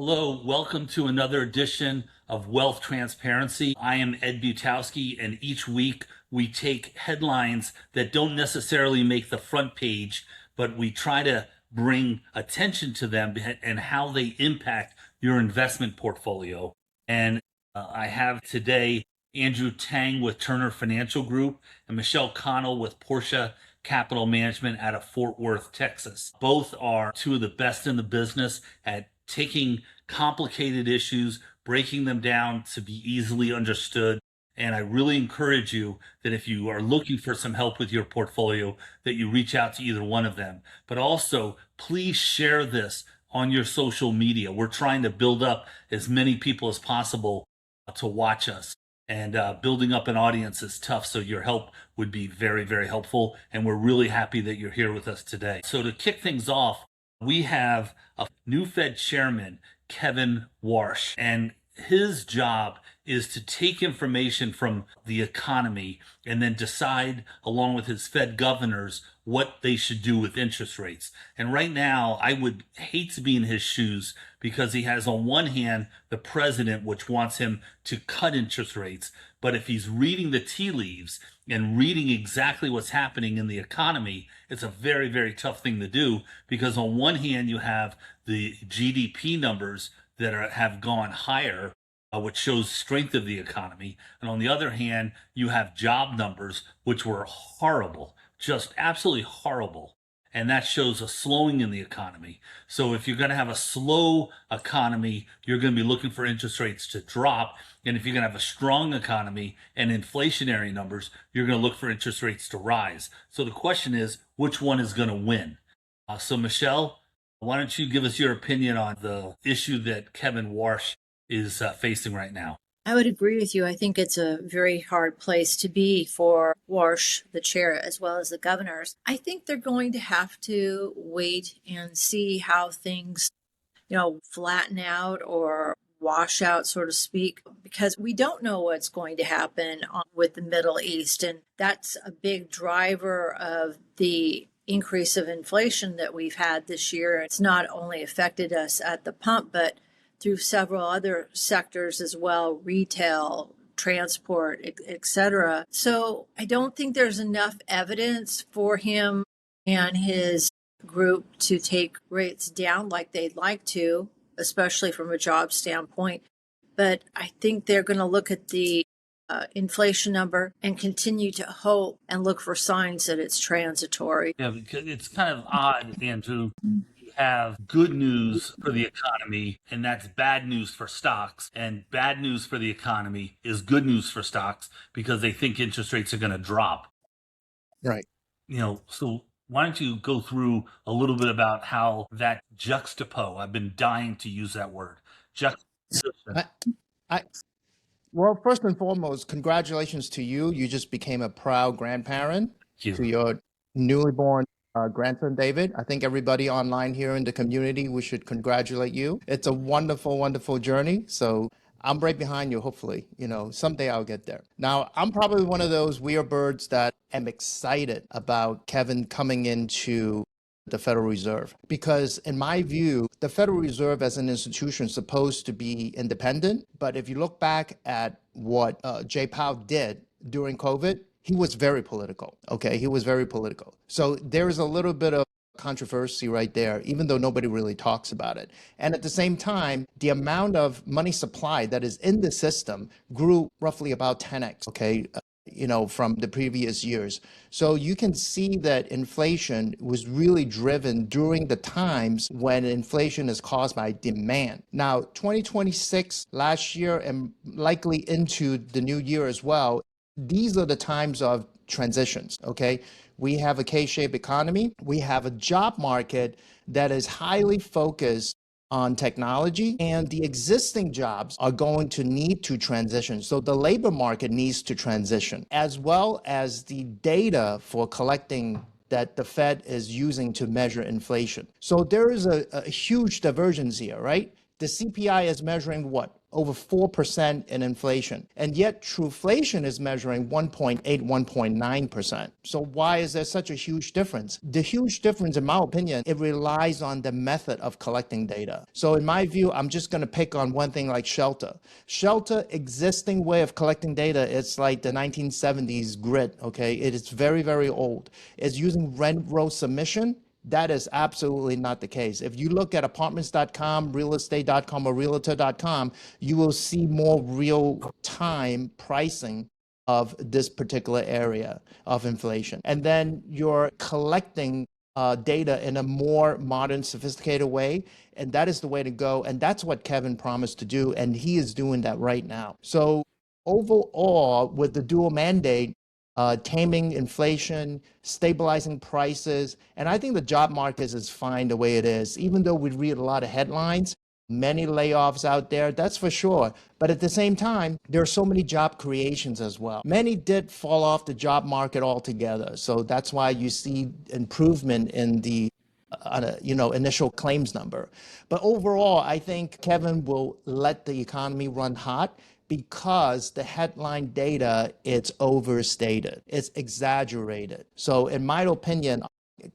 Hello, welcome to another edition of Wealth Transparency. I am Ed Butowski, and each week we take headlines that don't necessarily make the front page, but we try to bring attention to them and how they impact your investment portfolio. And I have today Andrew Tang with Turner Financial Group and Michelle Connell with Portia Capital Management out of Fort Worth, Texas. Both are two of the best in the business at taking complicated issues, breaking them down to be easily understood. And I really encourage you that if you are looking for some help with your portfolio, that you reach out to either one of them. But also, please share this on your social media. We're trying to build up as many people as possible to watch us. And building up an audience is tough, so your help would be very, very helpful. And we're really happy that you're here with us today. So to kick things off, we have a new Fed chairman, Kevin Warsh, and his job is to take information from the economy and then decide, along with his Fed governors, what they should do with interest rates. And right now, I would hate to be in his shoes because he has, on one hand, the president, which wants him to cut interest rates. But if he's reading the tea leaves and reading exactly what's happening in the economy, it's a very, very tough thing to do because on one hand, you have the GDP numbers that have gone higher, which shows strength of the economy. And on the other hand, you have job numbers, which were horrible, just absolutely horrible. And that shows a slowing in the economy. So if you're going to have a slow economy, you're going to be looking for interest rates to drop. And if you're going to have a strong economy and inflationary numbers, you're going to look for interest rates to rise. So the question is, which one is going to win? So Michelle, why don't you give us your opinion on the issue that Kevin Warsh is facing right now? I would agree with you. I think it's a very hard place to be for Warsh, the chair, as well as the governors. I think they're going to have to wait and see how things, flatten out or wash out, so to speak, because we don't know what's going to happen with the Middle East. And that's a big driver of the increase of inflation that we've had this year. It's not only affected us at the pump, but through several other sectors as well, retail, transport, etc. So I don't think there's enough evidence for him and his group to take rates down like they'd like to, especially from a job standpoint. But I think they're going to look at the inflation number and continue to hope and look for signs that it's transitory. Yeah, because it's kind of odd, Andrew. You have good news for the economy, and that's bad news for stocks. And bad news for the economy is good news for stocks because they think interest rates are going to drop. Right. So why don't you go through a little bit about how that juxtapose, I've been dying to use that word, juxtaposition. Well, first and foremost, congratulations to you. You just became a proud grandparent to your newly born grandson, David. I think everybody online here in the community, we should congratulate you. It's a wonderful, wonderful journey. So I'm right behind you, hopefully. Someday I'll get there. Now, I'm probably one of those weird birds that am excited about Kevin coming into the Federal Reserve, because in my view, the Federal Reserve as an institution is supposed to be independent. But if you look back at what Jay Powell did during COVID, he was very political. Okay, he was very political. So there's a little bit of controversy right there, even though nobody really talks about it. And at the same time, the amount of money supply that is in the system grew roughly about 10x. Okay. From the previous years. So you can see that inflation was really driven during the times when inflation is caused by demand. Now, 2026, last year, and likely into the new year as well, these are the times of transitions, okay? We have a K-shaped economy. We have a job market that is highly focused on technology, and the existing jobs are going to need to transition. So the labor market needs to transition, as well as the data for collecting that the Fed is using to measure inflation. So there is a huge divergence here, right? The CPI is measuring what? Over 4% in inflation. And yet Truflation is measuring 1.8, 1.9%. So why is there such a huge difference? The huge difference, in my opinion, it relies on the method of collecting data. So in my view, I'm just going to pick on one thing like Shelter. Shelter existing way of collecting data, it's like the 1970s grid, okay? It is very, very old. It's using rent roll submission. That is absolutely not the case. If you look at apartments.com, realestate.com, or realtor.com, you will see more real-time pricing of this particular area of inflation. And then you're collecting data in a more modern, sophisticated way, and that is the way to go. And that's what Kevin promised to do, and he is doing that right now. So overall, with the dual mandate, taming inflation, stabilizing prices. And I think the job market is fine the way it is. Even though we read a lot of headlines, many layoffs out there, that's for sure. But at the same time, there are so many job creations as well. Many did fall off the job market altogether. So that's why you see improvement in the initial claims number. But overall, I think Kevin will let the economy run hot because the headline data, it's overstated, it's exaggerated. So in my opinion,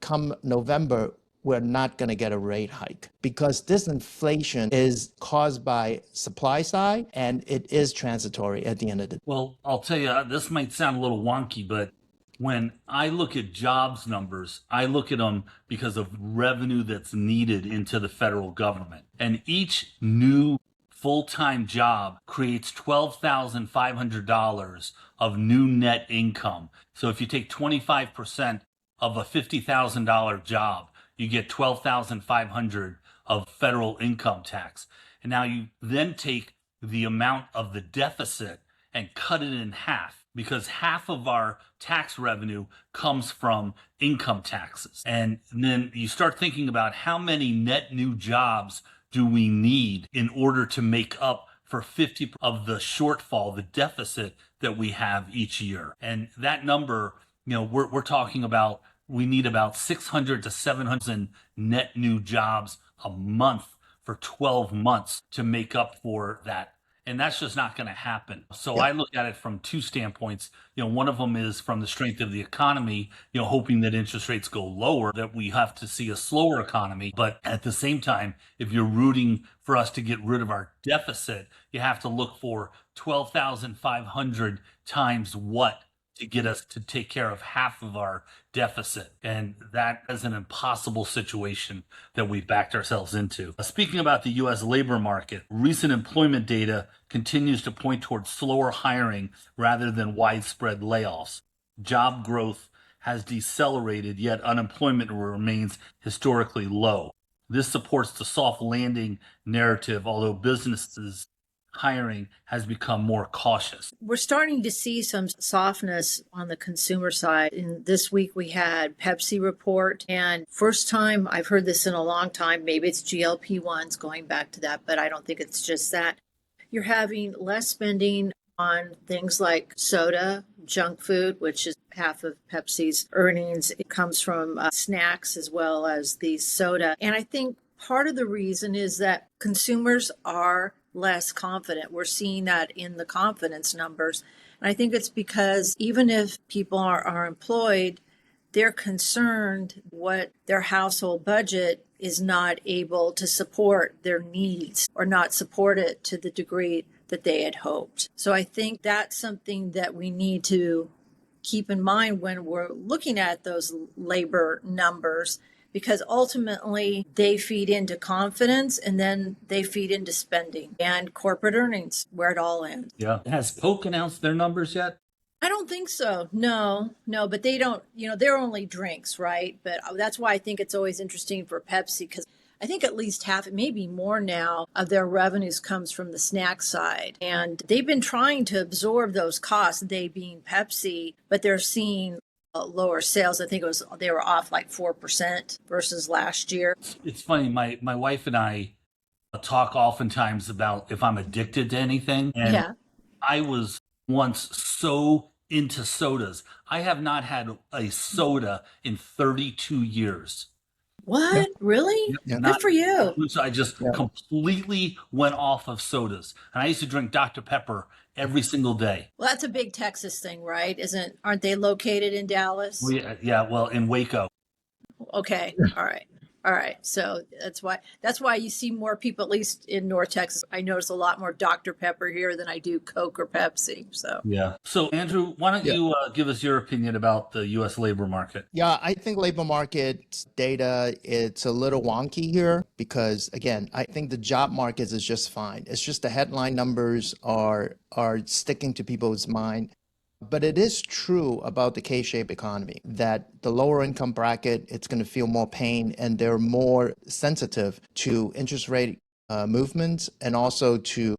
come November, we're not going to get a rate hike because this inflation is caused by supply side and it is transitory at the end of the day. Well, I'll tell you, this might sound a little wonky, but when I look at jobs numbers, I look at them because of revenue that's needed into the federal government. And each new full-time job creates $12,500 of new net income. So if you take 25% of a $50,000 job, you get $12,500 of federal income tax. And now you then take the amount of the deficit and cut it in half, because half of our tax revenue comes from income taxes. And then you start thinking about how many net new jobs do we need in order to make up for 50% of the shortfall, the deficit that we have each year. And that number, we're talking about, we need about 600 to 700 net new jobs a month for 12 months to make up for that. And that's just not going to happen. So I look at it from two standpoints. One of them is from the strength of the economy, hoping that interest rates go lower, that we have to see a slower economy. But at the same time, if you're rooting for us to get rid of our deficit, you have to look for 12,500 times what to get us to take care of half of our deficit. And that is an impossible situation that we've backed ourselves into. Speaking about the U.S. labor market, recent employment data continues to point towards slower hiring rather than widespread layoffs. Job growth has decelerated, yet unemployment remains historically low. This supports the soft landing narrative, although businesses hiring has become more cautious. We're starting to see some softness on the consumer side. And this week we had Pepsi report, and first time I've heard this in a long time. Maybe it's GLP-1s going back to that, but I don't think it's just that. You're having less spending on things like soda, junk food, which is half of Pepsi's earnings. It comes from snacks as well as the soda. And I think part of the reason is that consumers are less confident. We're seeing that in the confidence numbers. And I think it's because even if people are employed, they're concerned what their household budget is not able to support their needs or not support it to the degree that they had hoped. So I think that's something that we need to keep in mind when we're looking at those labor numbers, because ultimately they feed into confidence and then they feed into spending and corporate earnings, where it all ends. Yeah. Has Coke announced their numbers yet? I don't think so. No, but they don't, they're only drinks, right? But that's why I think it's always interesting for Pepsi, because I think at least half, maybe more now, of their revenues comes from the snack side. And they've been trying to absorb those costs, they being Pepsi, but they're seeing lower sales. I think they were off like 4% versus last year. It's funny. My wife and I talk oftentimes about if I'm addicted to anything. And I was once so into sodas. I have not had a soda in 32 years. What? Really? Yeah. Good Not for you. so I just Yeah. completely went off of sodas. And I used to drink Dr. Pepper every single day. Well, that's a big Texas thing, right? Aren't they located in Dallas? Yeah, well, in Waco. Okay. All right. All right. So that's why you see more people, at least in North Texas. I notice a lot more Dr. Pepper here than I do Coke or Pepsi. So Yeah. So, Andrew, why don't Yeah. you give us your opinion about the U.S. labor market? Yeah, I think labor market data, it's a little wonky here because again, I think the job market is just fine. It's just the headline numbers are sticking to people's mind. But it is true about the K-shaped economy that the lower income bracket, it's going to feel more pain and they're more sensitive to interest rate movements and also to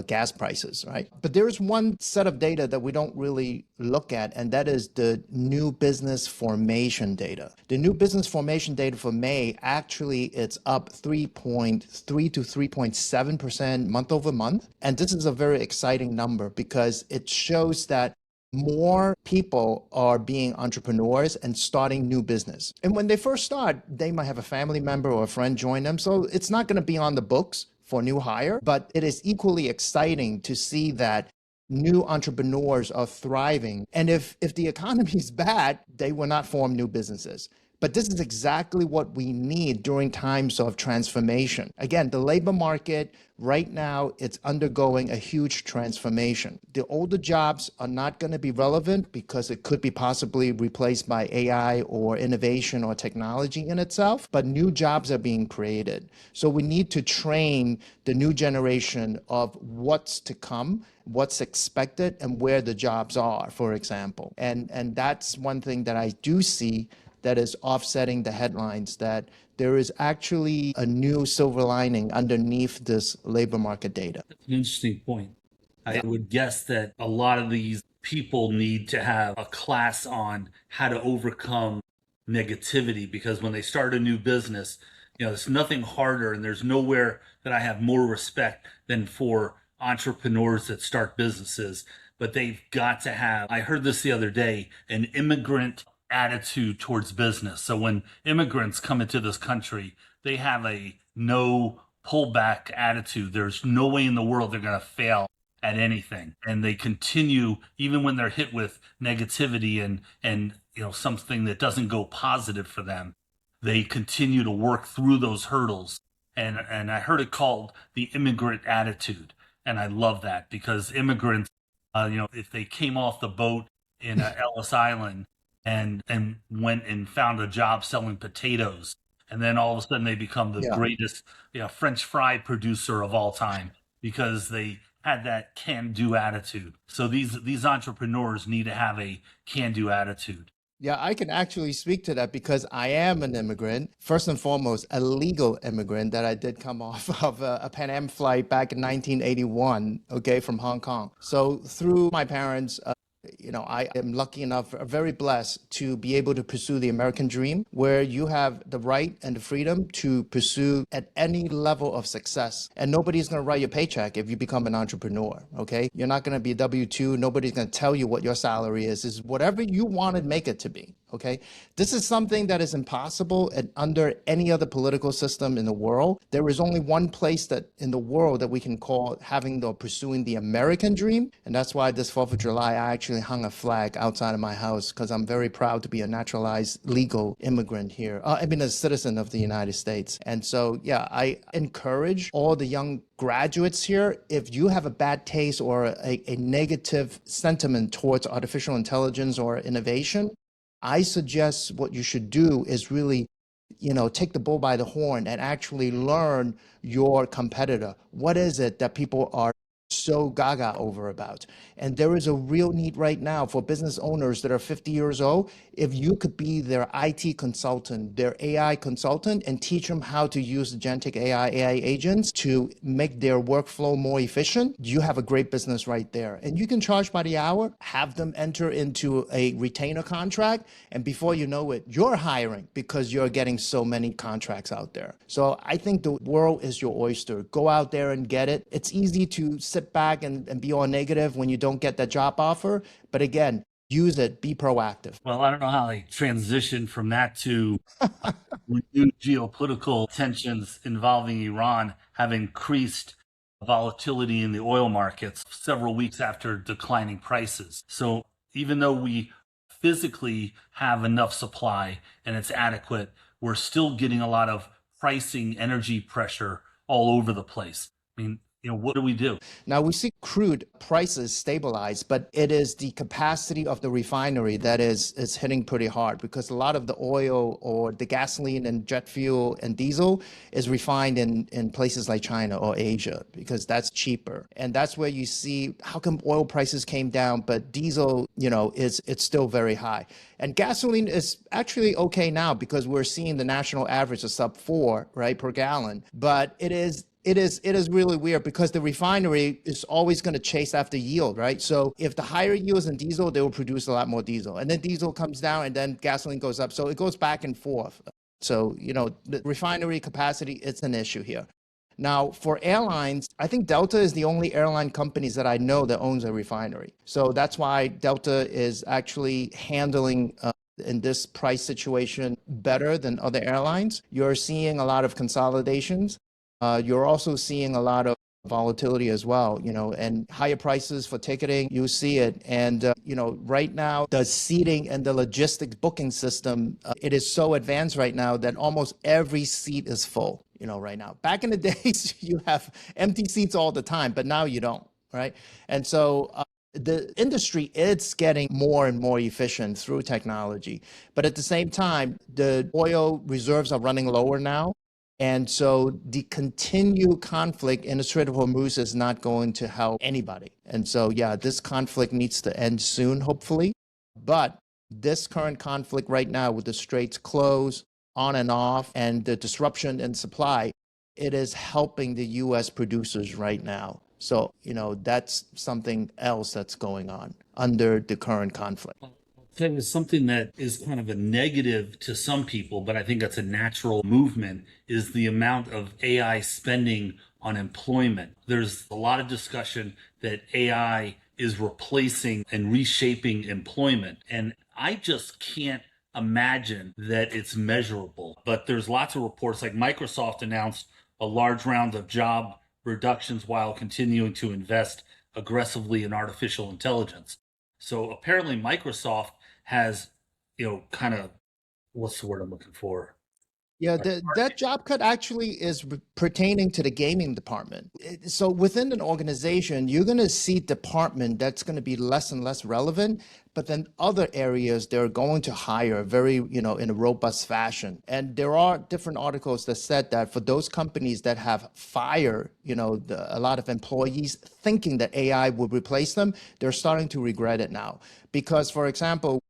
gas prices, right? But there is one set of data that we don't really look at, and that is the new business formation data. The new business formation data for May, actually, it's up 3.3 to 3.7% month over month. And this is a very exciting number because it shows that more people are being entrepreneurs and starting new business. And when they first start, they might have a family member or a friend join them. So it's not going to be on the books for new hire, but it is equally exciting to see that new entrepreneurs are thriving. And if the economy is bad, they will not form new businesses. But this is exactly what we need during times of transformation. Again, the labor market right now, it's undergoing a huge transformation. The older jobs are not going to be relevant because it could be possibly replaced by AI or innovation or technology in itself, but new jobs are being created. So we need to train the new generation of what's to come, what's expected, and where the jobs are, for example. And that's one thing that I do see that is offsetting the headlines, that there is actually a new silver lining underneath this labor market data. That's an interesting point. I would guess that a lot of these people need to have a class on how to overcome negativity because when they start a new business, there's nothing harder and there's nowhere that I have more respect than for entrepreneurs that start businesses. But they've got to have, I heard this the other day, an immigrant attitude towards business. So when immigrants come into this country, they have a no pullback attitude. There's no way in the world they're going to fail at anything. And they continue even when they're hit with negativity and something that doesn't go positive for them. They continue to work through those hurdles. And I heard it called the immigrant attitude. And I love that because immigrants, if they came off the boat in Ellis Island and went and found a job selling potatoes, and then all of a sudden they become the Yeah. greatest French fry producer of all time because they had that can-do attitude. So these entrepreneurs need to have a can-do attitude. Yeah, I can actually speak to that because I am an immigrant, first and foremost, a legal immigrant that I did come off of a Pan Am flight back in 1981, okay, from Hong Kong. So through my parents, I am lucky enough, very blessed to be able to pursue the American dream, where you have the right and the freedom to pursue at any level of success. And nobody's going to write your paycheck if you become an entrepreneur, okay? You're not going to be a W-2. Nobody's going to tell you what your salary is. It's whatever you want to make it to be, okay? This is something that is impossible under any other political system in the world. There is only one place that in the world that we can call having or pursuing the American dream. And that's why this 4th of July, I actually hung a flag outside of my house because I'm very proud to be a naturalized legal immigrant here. A citizen of the United States. And so, yeah, I encourage all the young graduates here, if you have a bad taste or a negative sentiment towards artificial intelligence or innovation, I suggest what you should do is really take the bull by the horn and actually learn your competitor. What is it that people are so gaga over about? And there is a real need right now for business owners that are 50 years old. If you could be their IT consultant, their AI consultant, and teach them how to use agentic AI agents to make their workflow more efficient, you have a great business right there. And you can charge by the hour, have them enter into a retainer contract, and before you know it, you're hiring because you're getting so many contracts out there. So I think the world is your oyster. Go out there and get it. It's easy to sit back and be all negative when you don't get that job offer. But again, use it, be proactive. Well, I don't know how they transition from that to renewed geopolitical tensions involving Iran have increased volatility in the oil markets several weeks after declining prices. So even though we physically have enough supply and it's adequate, we're still getting a lot of pricing energy pressure all over the place. I mean, what do we do? Now we see crude prices stabilize, but it is the capacity of the refinery that is hitting pretty hard, because a lot of the oil or the gasoline and jet fuel and diesel is refined in places like China or Asia, because that's cheaper. And that's where you see how come oil prices came down, but diesel, it's still very high. And gasoline is actually okay now because we're seeing the national average of sub 4, right, per gallon. But it is really weird because the refinery is always going to chase after yield, right? So if the higher yields in diesel, they will produce a lot more diesel. And then diesel comes down and then gasoline goes up. So it goes back and forth. So, the refinery capacity, it's an issue here. Now, for airlines, I think Delta is the only airline companies that I know that owns a refinery. So that's why Delta is actually handling in this price situation better than other airlines. You're seeing a lot of consolidations. You're also seeing a lot of volatility as well, and higher prices for ticketing. You see it. And, right now, the seating and the logistics booking system, it is so advanced right now that almost every seat is full, right now. Back in the days, you have empty seats all the time, but now you don't, right? And so the industry is getting more and more efficient through technology. But at the same time, the oil reserves are running lower now. And so the continued conflict in the Strait of Hormuz is not going to help anybody. And so, yeah, this conflict needs to end soon, hopefully. But this current conflict right now with the straits closed on and off and the disruption in supply, it is helping the U.S. producers right now. So, that's something else that's going on under the current conflict. That is something that is kind of a negative to some people, but I think that's a natural movement, is the amount of AI spending on employment. There's a lot of discussion that AI is replacing and reshaping employment. And I just can't imagine that it's measurable. But there's lots of reports, like Microsoft announced a large round of job reductions while continuing to invest aggressively in artificial intelligence. So apparently Microsoft has, kind of, what's the word I'm looking for? Yeah, that job cut actually is pertaining to the gaming department. So within an organization, you're going to see department that's going to be less and less relevant, but then other areas they're going to hire very, in a robust fashion. And there are different articles that said that for those companies that have fired, a lot of employees thinking that AI would replace them, they're starting to regret it now. Because, for example,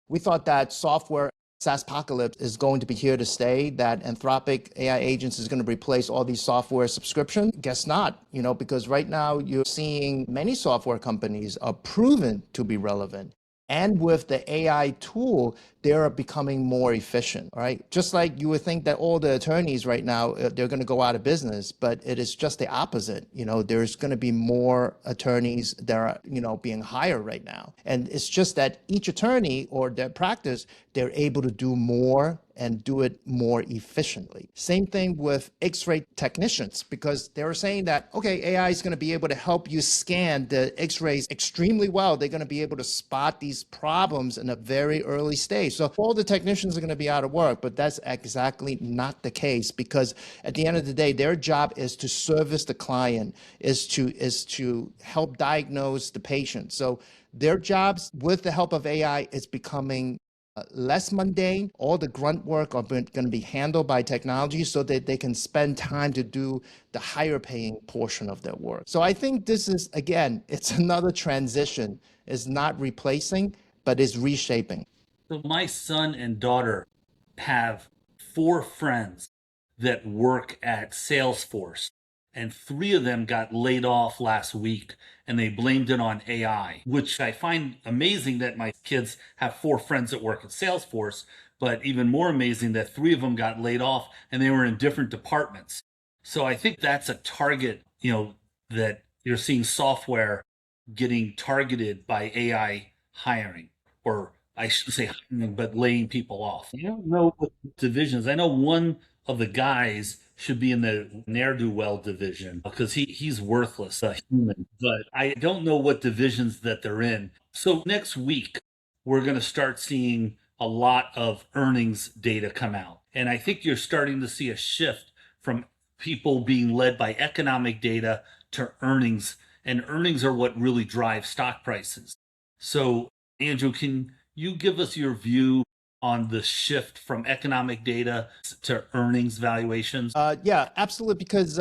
we thought that software SaaSpocalypse is going to be here to stay, that Anthropic AI agents is going to replace all these software subscription. Guess not, because right now you're seeing many software companies are proven to be relevant. And with the AI tool, they're becoming more efficient, right? Just like you would think that all the attorneys right now, they're going to go out of business, but it is just the opposite. There's going to be more attorneys that are, being hired right now. And it's just that each attorney or their practice, they're able to do more and do it more efficiently. Same thing with X-ray technicians, because they were saying that, okay, AI is going to be able to help you scan the X-rays extremely well. They're going to be able to spot these problems in a very early stage. So all the technicians are going to be out of work, but that's exactly not the case, because at the end of the day, their job is to service the client, is to help diagnose the patient. So their jobs, with the help of AI, is becoming less mundane. All the grunt work are going to be handled by technology so that they can spend time to do the higher paying portion of their work. So I think this is, again, it's another transition. It's not replacing, but it's reshaping. So my son and daughter have 4 friends that work at Salesforce, and 3 of them got laid off last week, and they blamed it on AI, which I find amazing that my kids have 4 friends that work at Salesforce, but even more amazing that 3 of them got laid off and they were in different departments. So I think that's a target, that you're seeing software getting targeted by AI hiring. or I shouldn't say hiring, but laying people off. I don't know what divisions. I know one of the guys should be in the ne'er-do-well division because he's worthless, a human. But I don't know what divisions that they're in. So next week, we're going to start seeing a lot of earnings data come out. And I think you're starting to see a shift from people being led by economic data to earnings. And earnings are what really drive stock prices. So, Andrew, can you give us your view on the shift from economic data to earnings valuations? Yeah, absolutely. Because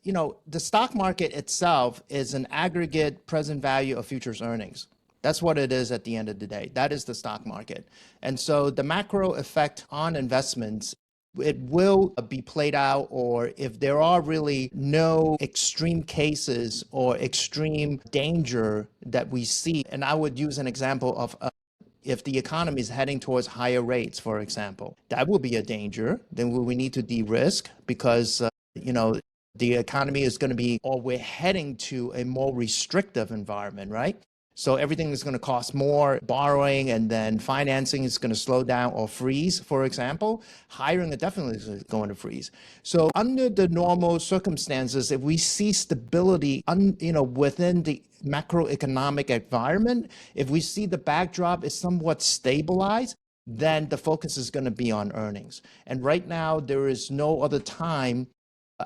the stock market itself is an aggregate present value of futures earnings. That's what it is at the end of the day. That is the stock market. And so the macro effect on investments, it will be played out, or if there are really no extreme cases or extreme danger that we see. And I would use an example of if the economy is heading towards higher rates, for example, that will be a danger. Then we need to de-risk because, the economy is going to be, or we're heading to a more restrictive environment, right? So everything is going to cost more, borrowing and then financing is going to slow down or freeze, for example. Hiring is definitely going to freeze. So under the normal circumstances, if we see stability, within the macroeconomic environment, if we see the backdrop is somewhat stabilized, then the focus is going to be on earnings. And right now, there is no other time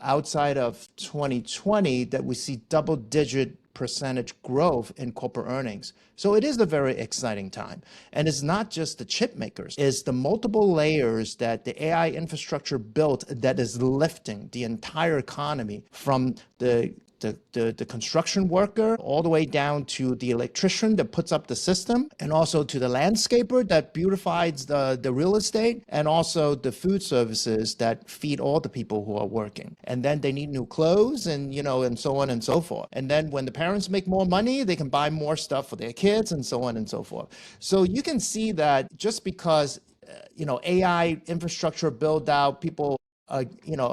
outside of 2020 that we see double-digit percentage growth in corporate earnings. So it is a very exciting time. And it's not just the chip makers, it's the multiple layers that the AI infrastructure built that is lifting the entire economy from the construction worker all the way down to the electrician that puts up the system, and also to the landscaper that beautifies the real estate, and also the food services that feed all the people who are working. And then they need new clothes and, and so on and so forth. And then when the parents make more money, they can buy more stuff for their kids and so on and so forth. So you can see that just because, AI infrastructure build out, people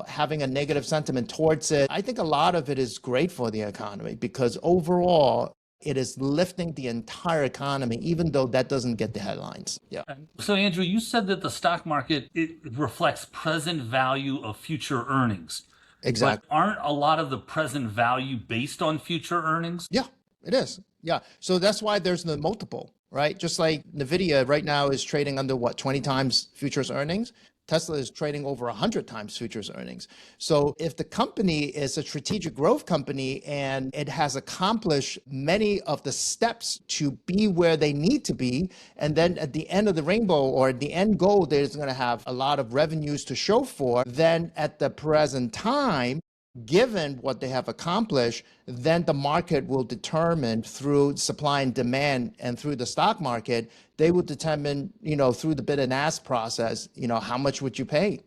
having a negative sentiment towards it. I think a lot of it is great for the economy because overall, it is lifting the entire economy, even though that doesn't get the headlines. Yeah. So, Andrew, you said that the stock market, it reflects present value of future earnings. Exactly. But aren't a lot of the present value based on future earnings? Yeah, it is. Yeah. So that's why there's the multiple, right? Just like NVIDIA right now is trading under 20 times futures earnings. Tesla is trading over 100 times futures earnings. So if the company is a strategic growth company and it has accomplished many of the steps to be where they need to be, and then at the end of the rainbow or the end goal, there's going to have a lot of revenues to show for, then at the present time, given what they have accomplished, then the market will determine through supply and demand and through the stock market, they will determine, through the bid and ask process, how much would you pay,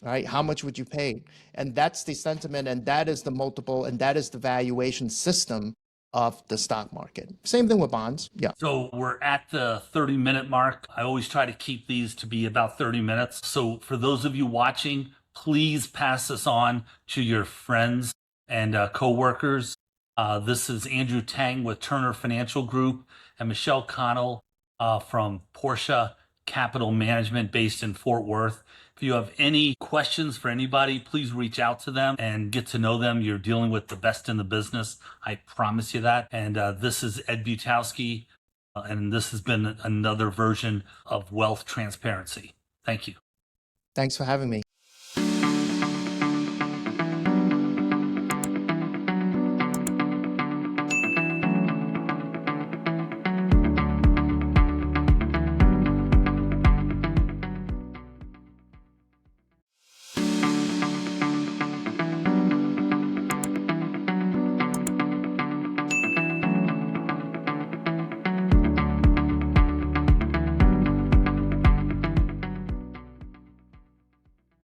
right? How much would you pay? And that's the sentiment, and that is the multiple, and that is the valuation system of the stock market. Same thing with bonds. Yeah. So we're at the 30-minute mark. I always try to keep these to be about 30 minutes. So for those of you watching, please pass this on to your friends and coworkers. This is Andrew Tang with Turner Financial Group and Michelle Connell from Portia Capital Management based in Fort Worth. If you have any questions for anybody, please reach out to them and get to know them. You're dealing with the best in the business. I promise you that. And this is Ed Butowski, and this has been another version of Wealth Transparency. Thank you. Thanks for having me.